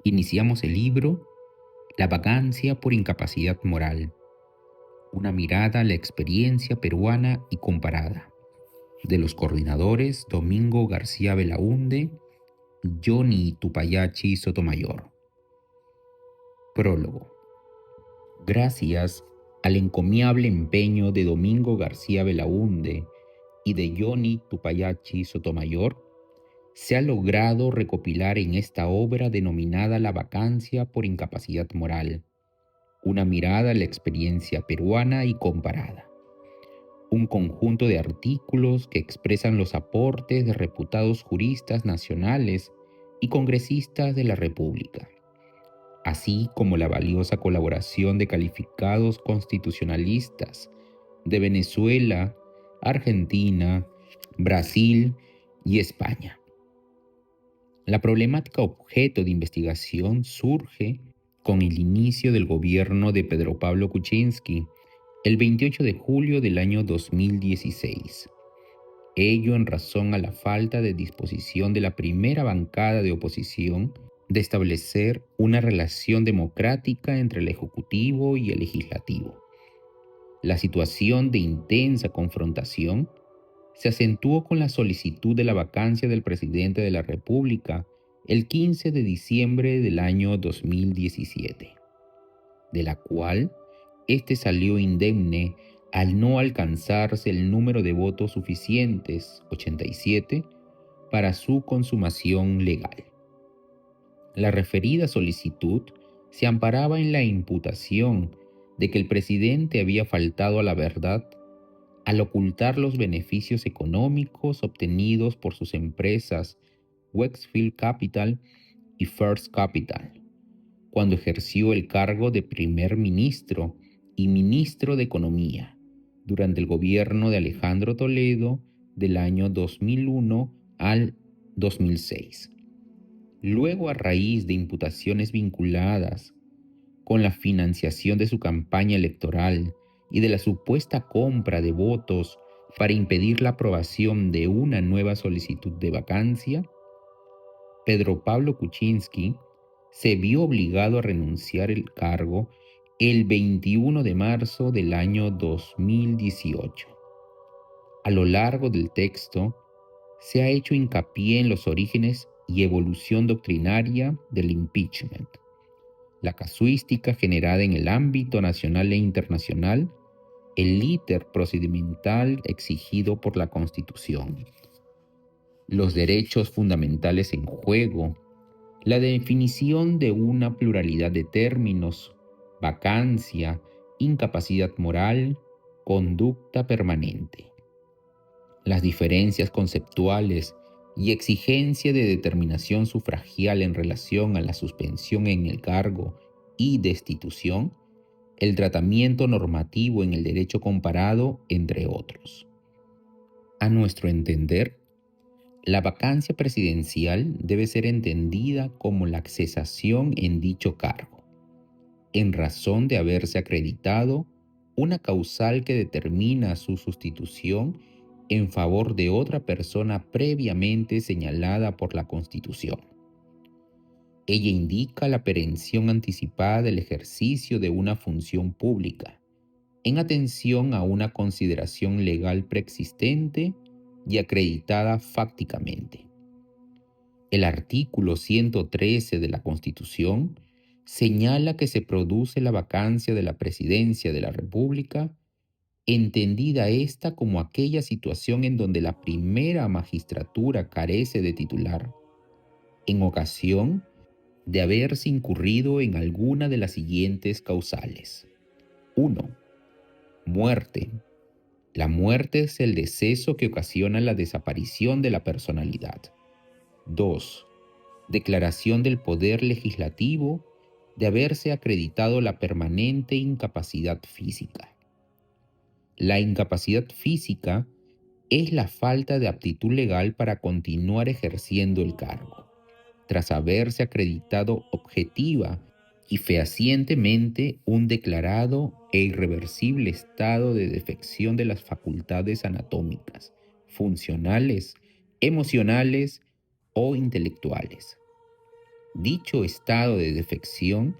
Iniciamos el libro La vacancia por incapacidad moral, una mirada a la experiencia peruana y comparada, de los coordinadores Domingo García Belaúnde y Johnny Tupayachi Sotomayor. Prólogo. Gracias al encomiable empeño de Domingo García Belaúnde y de Johnny Tupayachi Sotomayor, se ha logrado recopilar en esta obra denominada La vacancia por incapacidad moral, una mirada a la experiencia peruana y comparada. Un conjunto de artículos que expresan los aportes de reputados juristas nacionales y congresistas de la República, así como la valiosa colaboración de calificados constitucionalistas de Venezuela, Argentina, Brasil y España. La problemática objeto de investigación surge con el inicio del gobierno de Pedro Pablo Kuczynski el 28 de julio del año 2016. Ello en razón a la falta de disposición de la primera bancada de oposición de establecer una relación democrática entre el Ejecutivo y el Legislativo. La situación de intensa confrontación se acentuó con la solicitud de la vacancia del presidente de la República el 15 de diciembre del año 2017, de la cual éste salió indemne al no alcanzarse el número de votos suficientes, 87, para su consumación legal. La referida solicitud se amparaba en la imputación de que el presidente había faltado a la verdad al ocultar los beneficios económicos obtenidos por sus empresas Westfield Capital y First Capital, cuando ejerció el cargo de primer ministro y ministro de Economía durante el gobierno de Alejandro Toledo del año 2001 al 2006. Luego, a raíz de imputaciones vinculadas con la financiación de su campaña electoral y de la supuesta compra de votos para impedir la aprobación de una nueva solicitud de vacancia, Pedro Pablo Kuczynski se vio obligado a renunciar al cargo el 21 de marzo del año 2018. A lo largo del texto se ha hecho hincapié en los orígenes y evolución doctrinaria del impeachment, la casuística generada en el ámbito nacional e internacional, el íter procedimental exigido por la Constitución, los derechos fundamentales en juego, la definición de una pluralidad de términos, vacancia, incapacidad moral, conducta permanente, las diferencias conceptuales y exigencia de determinación sufragial en relación a la suspensión en el cargo y destitución, el tratamiento normativo en el derecho comparado, entre otros. A nuestro entender, la vacancia presidencial debe ser entendida como la cesación en dicho cargo, en razón de haberse acreditado una causal que determina su sustitución en favor de otra persona previamente señalada por la Constitución. Ella indica la perención anticipada del ejercicio de una función pública, en atención a una consideración legal preexistente y acreditada fácticamente. El artículo 113 de la Constitución señala que se produce la vacancia de la presidencia de la República, entendida esta como aquella situación en donde la primera magistratura carece de titular, en ocasión de haberse incurrido en alguna de las siguientes causales. 1. Muerte. La muerte es el deceso que ocasiona la desaparición de la personalidad. 2. Declaración del Poder Legislativo de haberse acreditado la permanente incapacidad física. La incapacidad física es la falta de aptitud legal para continuar ejerciendo el cargo, tras haberse acreditado objetiva y fehacientemente un declarado e irreversible estado de defección de las facultades anatómicas, funcionales, emocionales o intelectuales. Dicho estado de defección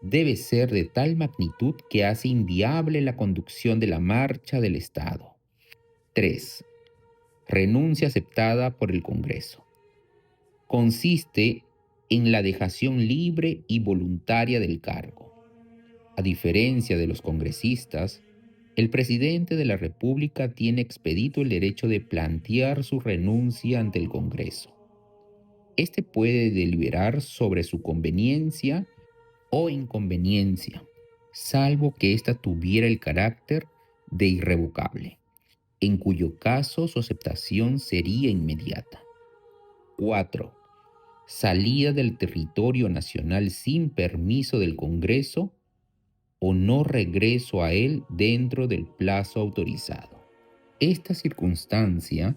debe ser de tal magnitud que hace inviable la conducción de la marcha del Estado. 3. Renuncia aceptada por el Congreso. Consiste en la dejación libre y voluntaria del cargo. A diferencia de los congresistas, el presidente de la República tiene expedito el derecho de plantear su renuncia ante el Congreso. Este puede deliberar sobre su conveniencia o inconveniencia, salvo que ésta tuviera el carácter de irrevocable, en cuyo caso su aceptación sería inmediata. 4. Salida del territorio nacional sin permiso del Congreso o no regreso a él dentro del plazo autorizado. Esta circunstancia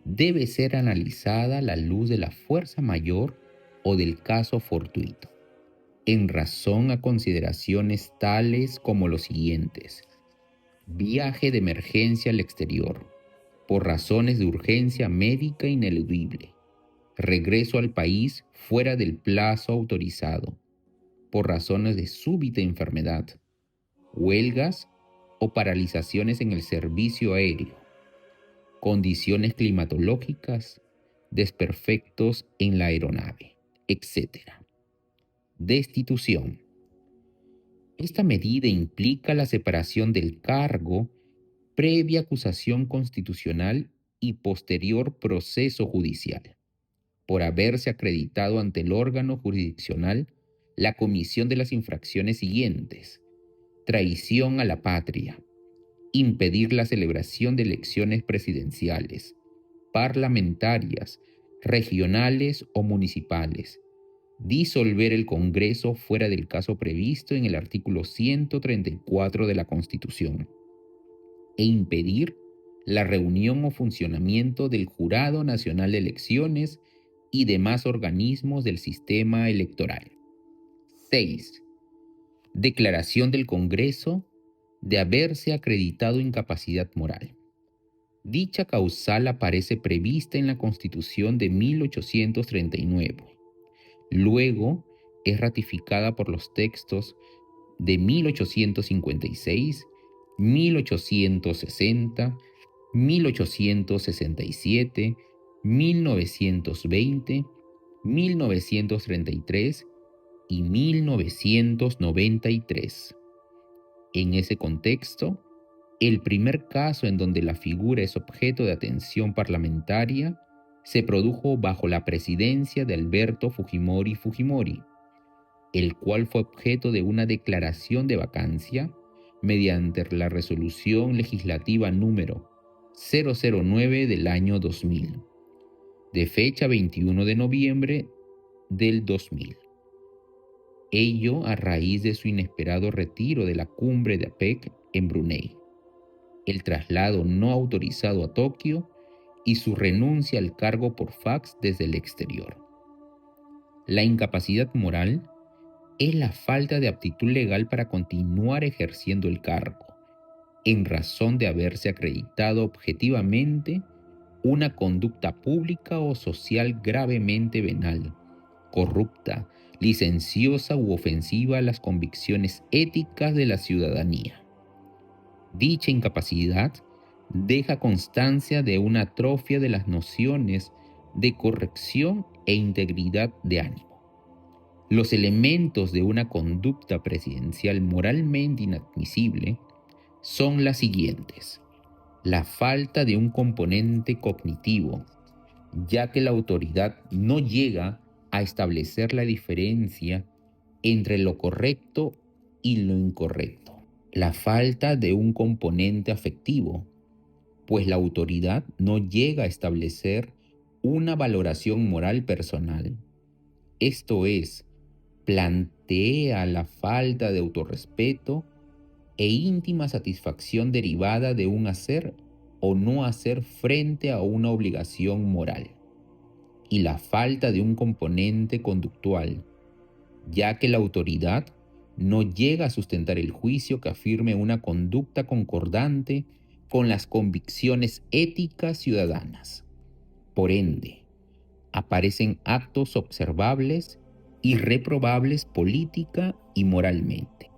debe ser analizada a la luz de la fuerza mayor o del caso fortuito, en razón a consideraciones tales como los siguientes: viaje de emergencia al exterior, por razones de urgencia médica ineludible; regreso al país fuera del plazo autorizado, por razones de súbita enfermedad; huelgas o paralizaciones en el servicio aéreo; condiciones climatológicas; desperfectos en la aeronave, etc. Destitución. Esta medida implica la separación del cargo previa acusación constitucional y posterior proceso judicial, por haberse acreditado ante el órgano jurisdiccional la comisión de las infracciones siguientes: traición a la patria; impedir la celebración de elecciones presidenciales, parlamentarias, regionales o municipales; disolver el Congreso fuera del caso previsto en el artículo 134 de la Constitución; e impedir la reunión o funcionamiento del Jurado Nacional de Elecciones y demás organismos del sistema electoral. 6. Declaración del Congreso de haberse acreditado incapacidad moral. Dicha causal aparece prevista en la Constitución de 1839. Luego es ratificada por los textos de 1856, 1860, 1867, 1920, 1933 y 1993. En ese contexto, el primer caso en donde la figura es objeto de atención parlamentaria se produjo bajo la presidencia de Alberto Fujimori Fujimori, el cual fue objeto de una declaración de vacancia mediante la resolución legislativa número 009 del año 2000, de fecha 21 de noviembre del 2000. Ello a raíz de su inesperado retiro de la cumbre de APEC en Brunei, el traslado no autorizado a Tokio y su renuncia al cargo por fax desde el exterior. La incapacidad moral es la falta de aptitud legal para continuar ejerciendo el cargo, en razón de haberse acreditado objetivamente una conducta pública o social gravemente venal, corrupta, licenciosa u ofensiva a las convicciones éticas de la ciudadanía. Dicha incapacidad deja constancia de una atrofia de las nociones de corrección e integridad de ánimo. Los elementos de una conducta presidencial moralmente inadmisible son las siguientes: la falta de un componente cognitivo, ya que la autoridad no llega a establecer la diferencia entre lo correcto y lo incorrecto; la falta de un componente afectivo, pues la autoridad no llega a establecer una valoración moral personal, esto es, plantea la falta de autorrespeto e íntima satisfacción derivada de un hacer o no hacer frente a una obligación moral; y la falta de un componente conductual, ya que la autoridad no llega a sustentar el juicio que afirme una conducta concordante con las convicciones éticas ciudadanas. Por ende, aparecen actos observables irreprobables política y moralmente.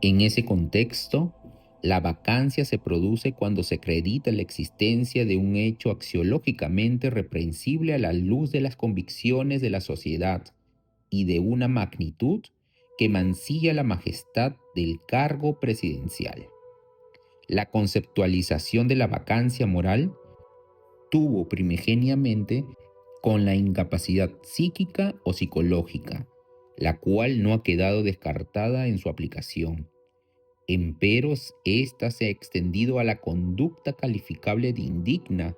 En ese contexto, la vacancia se produce cuando se acredita la existencia de un hecho axiológicamente reprensible a la luz de las convicciones de la sociedad y de una magnitud que mancilla la majestad del cargo presidencial. La conceptualización de la vacancia moral tuvo primigeniamente con la incapacidad psíquica o psicológica, la cual no ha quedado descartada en su aplicación. Empero, ésta se ha extendido a la conducta calificable de indigna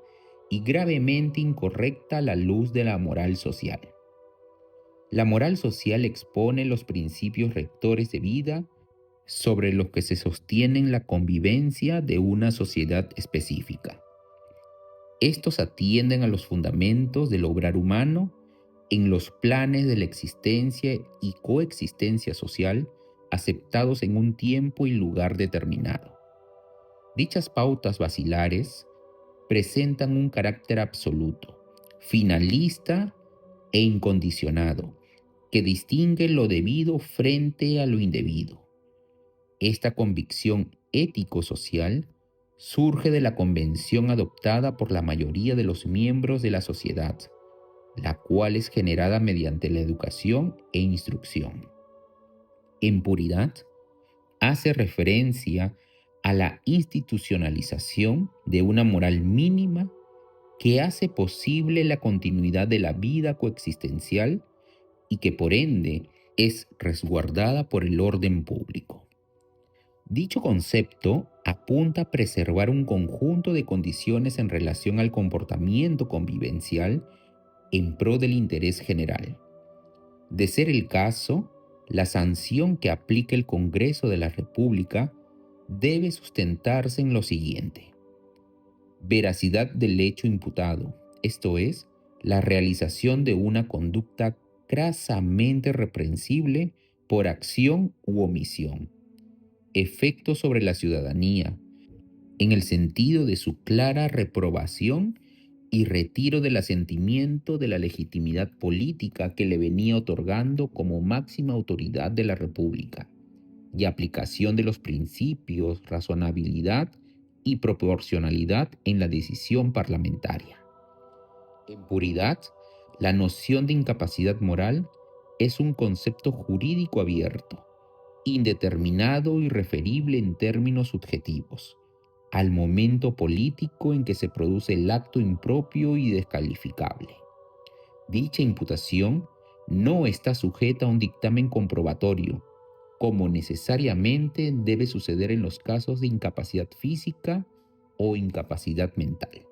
y gravemente incorrecta a la luz de la moral social. La moral social expone los principios rectores de vida sobre los que se sostienen la convivencia de una sociedad específica. Estos atienden a los fundamentos del obrar humano en los planes de la existencia y coexistencia social aceptados en un tiempo y lugar determinado. Dichas pautas basilares presentan un carácter absoluto, finalista e incondicionado, que distingue lo debido frente a lo indebido. Esta convicción ético-social surge de la convención adoptada por la mayoría de los miembros de la sociedad, la cual es generada mediante la educación e instrucción. En puridad, hace referencia a la institucionalización de una moral mínima que hace posible la continuidad de la vida coexistencial y que por ende es resguardada por el orden público. Dicho concepto apunta a preservar un conjunto de condiciones en relación al comportamiento convivencial en pro del interés general. De ser el caso, la sanción que aplique el Congreso de la República debe sustentarse en lo siguiente: veracidad del hecho imputado, esto es, la realización de una conducta crasamente reprensible por acción u omisión; efecto sobre la ciudadanía, en el sentido de su clara reprobación y retiro del asentimiento de la legitimidad política que le venía otorgando como máxima autoridad de la República, y aplicación de los principios, razonabilidad y proporcionalidad en la decisión parlamentaria. En puridad, la noción de incapacidad moral es un concepto jurídico abierto, indeterminado y referible en términos subjetivos, al momento político en que se produce el acto impropio y descalificable. Dicha imputación no está sujeta a un dictamen comprobatorio, como necesariamente debe suceder en los casos de incapacidad física o incapacidad mental.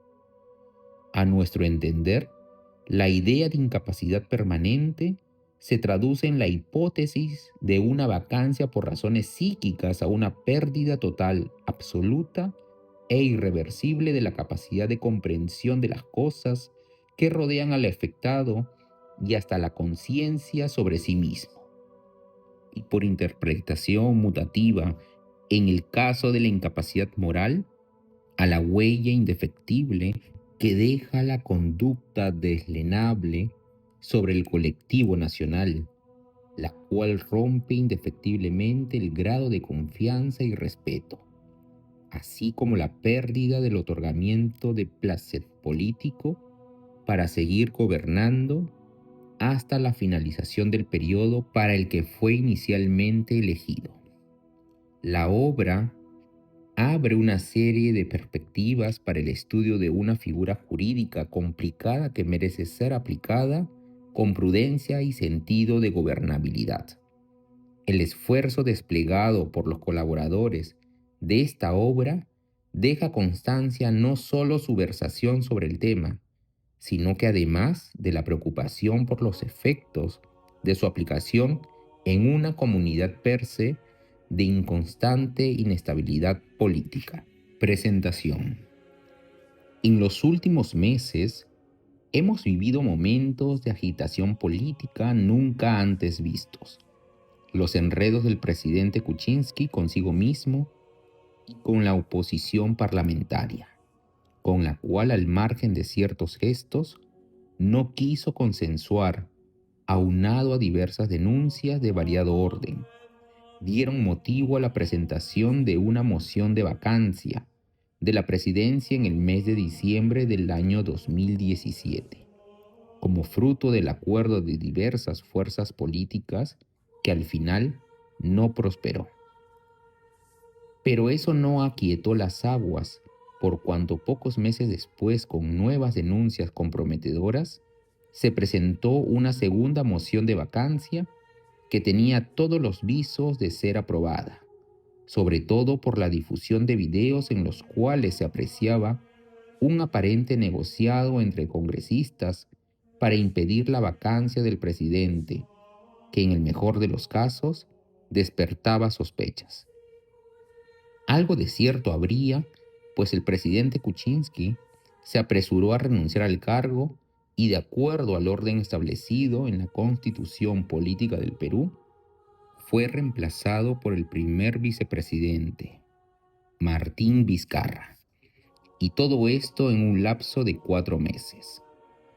A nuestro entender, la idea de incapacidad permanente se traduce en la hipótesis de una vacancia por razones psíquicas a una pérdida total, absoluta e irreversible de la capacidad de comprensión de las cosas que rodean al afectado y hasta la conciencia sobre sí mismo. Y por interpretación mutativa, en el caso de la incapacidad moral, a la huella indefectible que deja la conducta deslenable sobre el colectivo nacional, la cual rompe indefectiblemente el grado de confianza y respeto, así como la pérdida del otorgamiento de placer político para seguir gobernando hasta la finalización del periodo para el que fue inicialmente elegido. La obra abre una serie de perspectivas para el estudio de una figura jurídica complicada que merece ser aplicada con prudencia y sentido de gobernabilidad. El esfuerzo desplegado por los colaboradores de esta obra deja constancia no solo su versación sobre el tema, sino que además de la preocupación por los efectos de su aplicación en una comunidad per se de inconstante inestabilidad política. Presentación. En los últimos meses hemos vivido momentos de agitación política nunca antes vistos. Los enredos del presidente Kuczynski consigo mismo y con la oposición parlamentaria, con la cual, al margen de ciertos gestos, no quiso consensuar aunado a diversas denuncias de variado orden, dieron motivo a la presentación de una moción de vacancia de la presidencia en el mes de diciembre del año 2017, como fruto del acuerdo de diversas fuerzas políticas que al final no prosperó. Pero eso no aquietó las aguas, por cuanto pocos meses después, con nuevas denuncias comprometedoras, se presentó una segunda moción de vacancia que tenía todos los visos de ser aprobada, sobre todo por la difusión de videos en los cuales se apreciaba un aparente negociado entre congresistas para impedir la vacancia del presidente, que en el mejor de los casos despertaba sospechas. Algo de cierto habría, pues el presidente Kuczynski se apresuró a renunciar al cargo y, de acuerdo al orden establecido en la Constitución Política del Perú, fue reemplazado por el primer vicepresidente, Martín Vizcarra, y todo esto en un lapso de 4 meses.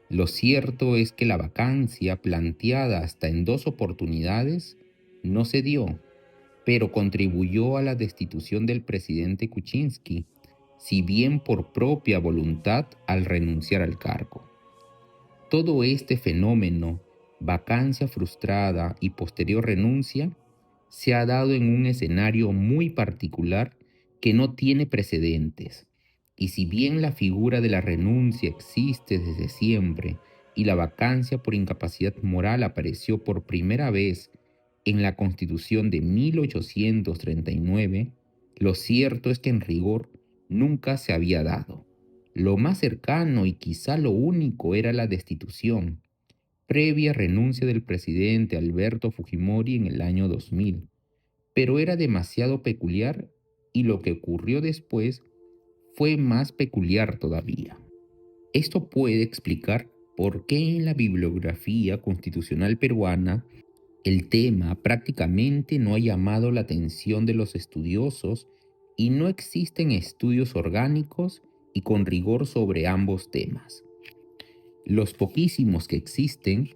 Lo cierto es que la vacancia, planteada hasta en 2 oportunidades, no se dio, pero contribuyó a la destitución del presidente Kuczynski, si bien por propia voluntad al renunciar al cargo. Todo este fenómeno, vacancia frustrada y posterior renuncia, se ha dado en un escenario muy particular que no tiene precedentes. Y si bien la figura de la renuncia existe desde siempre y la vacancia por incapacidad moral apareció por primera vez en la Constitución de 1839, lo cierto es que en rigor nunca se había dado. Lo más cercano y quizá lo único era la destitución, previa renuncia del presidente Alberto Fujimori en el año 2000, pero era demasiado peculiar y lo que ocurrió después fue más peculiar todavía. Esto puede explicar por qué en la bibliografía constitucional peruana el tema prácticamente no ha llamado la atención de los estudiosos y no existen estudios orgánicos y con rigor sobre ambos temas. Los poquísimos que existen,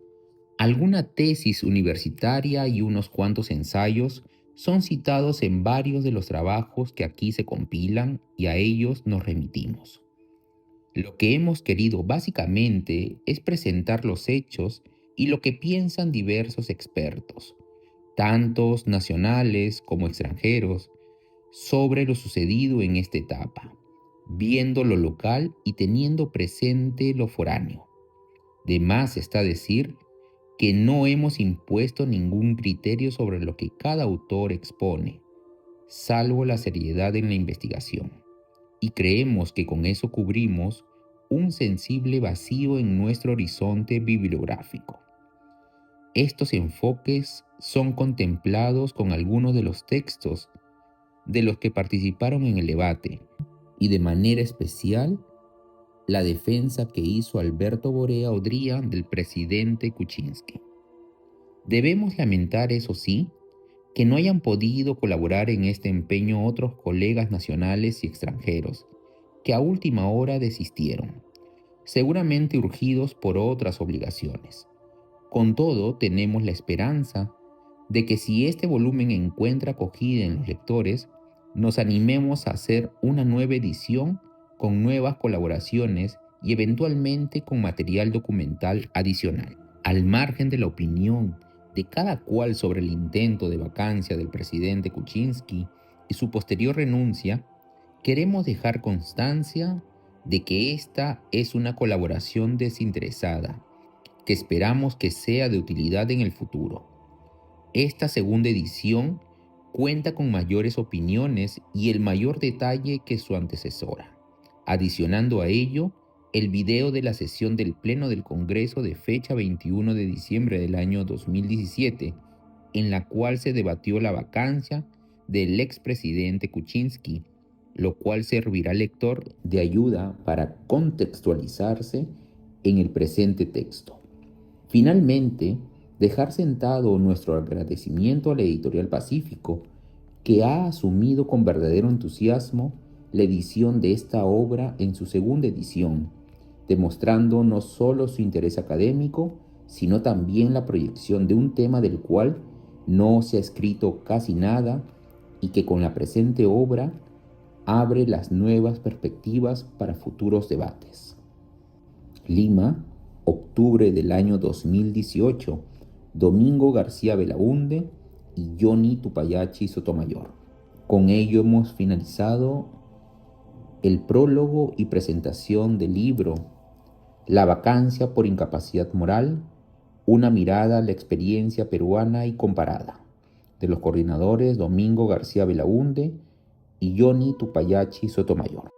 alguna tesis universitaria y unos cuantos ensayos son citados en varios de los trabajos que aquí se compilan y a ellos nos remitimos. Lo que hemos querido básicamente es presentar los hechos y lo que piensan diversos expertos, tantos nacionales como extranjeros, sobre lo sucedido en esta etapa, viendo lo local y teniendo presente lo foráneo. De más está decir que no hemos impuesto ningún criterio sobre lo que cada autor expone, salvo la seriedad en la investigación, y creemos que con eso cubrimos un sensible vacío en nuestro horizonte bibliográfico. Estos enfoques son contemplados con algunos de los textos de los que participaron en el debate, y de manera especial la defensa que hizo Alberto Borea Odría del presidente Kuczynski. Debemos lamentar, eso sí, que no hayan podido colaborar en este empeño otros colegas nacionales y extranjeros, que a última hora desistieron, seguramente urgidos por otras obligaciones. Con todo, tenemos la esperanza de que si este volumen encuentra acogida en los lectores, nos animemos a hacer una nueva edición con nuevas colaboraciones y eventualmente con material documental adicional. Al margen de la opinión de cada cual sobre el intento de vacancia del presidente Kuczynski y su posterior renuncia, queremos dejar constancia de que esta es una colaboración desinteresada, que esperamos que sea de utilidad en el futuro. Esta segunda edición cuenta con mayores opiniones y el mayor detalle que su antecesora, adicionando a ello el video de la sesión del Pleno del Congreso de fecha 21 de diciembre del año 2017, en la cual se debatió la vacancia del expresidente Kuczynski, lo cual servirá al lector de ayuda para contextualizarse en el presente texto. Finalmente, dejar sentado nuestro agradecimiento a la Editorial Pacífico, que ha asumido con verdadero entusiasmo la edición de esta obra en su segunda edición, demostrando no solo su interés académico, sino también la proyección de un tema del cual no se ha escrito casi nada y que con la presente obra abre las nuevas perspectivas para futuros debates. Lima, octubre del año 2018, Domingo García Belaúnde y Johnny Tupayachi Sotomayor. Con ello hemos finalizado el prólogo y presentación del libro La vacancia por incapacidad moral, una mirada a la experiencia peruana y comparada, de los coordinadores Domingo García Belaúnde y Johnny Tupayachi Sotomayor.